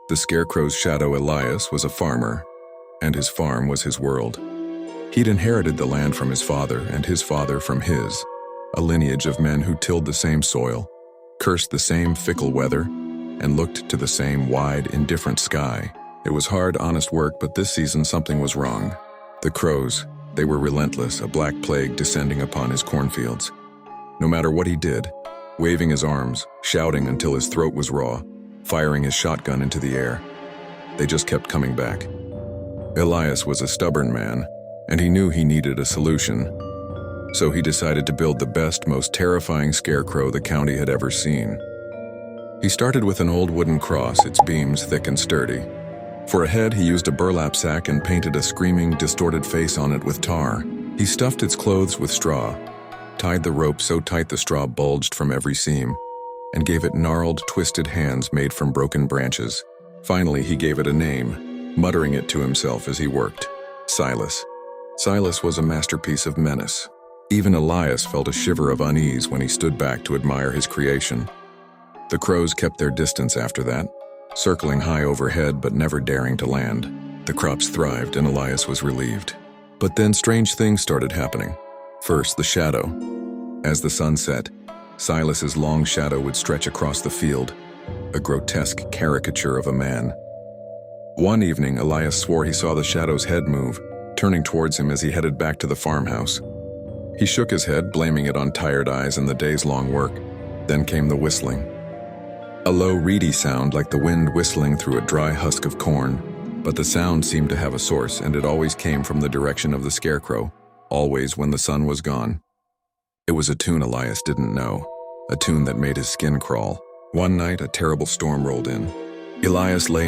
The Scarecrow's shadow Elias was a farmer, and his farm was his world. He'd inherited the land from his father and his father from his, a lineage of men who tilled the same soil, cursed the same fickle weather, and looked to the same wide, indifferent sky. It was hard, honest work, but this season something was wrong. The crows, they were relentless, a black plague descending upon his cornfields. No matter what he did, waving his arms, shouting until his throat was raw, firing his shotgun into the air, they just kept coming back. Elias was a stubborn man, and he knew he needed a solution. So he decided to build the best, most terrifying scarecrow the county had ever seen. He started with an old wooden cross, its beams thick and sturdy. For a head, he used a burlap sack and painted a screaming, distorted face on it with tar. He stuffed its clothes with straw, tied the rope so tight the straw bulged from every seam, and gave it gnarled, twisted hands made from broken branches. Finally, he gave it a name, muttering it to himself as he worked. Silas. Silas was a masterpiece of menace. Even Elias felt a shiver of unease when he stood back to admire his creation. The crows kept their distance after that, circling high overhead but never daring to land. The crops thrived and Elias was relieved. But then strange things started happening. First, the shadow. As the sun set, Silas's long shadow would stretch across the field, a grotesque caricature of a man. One evening, Elias swore he saw the shadow's head move, turning towards him as he headed back to the farmhouse. He shook his head, blaming it on tired eyes and the day's long work. Then came the whistling. A low, reedy sound like the wind whistling through a dry husk of corn, but the sound seemed to have a source, and it always came from the direction of the scarecrow, always when the sun was gone. It was a tune Elias didn't know, a tune that made his skin crawl. One night, a terrible storm rolled in. Elias lay in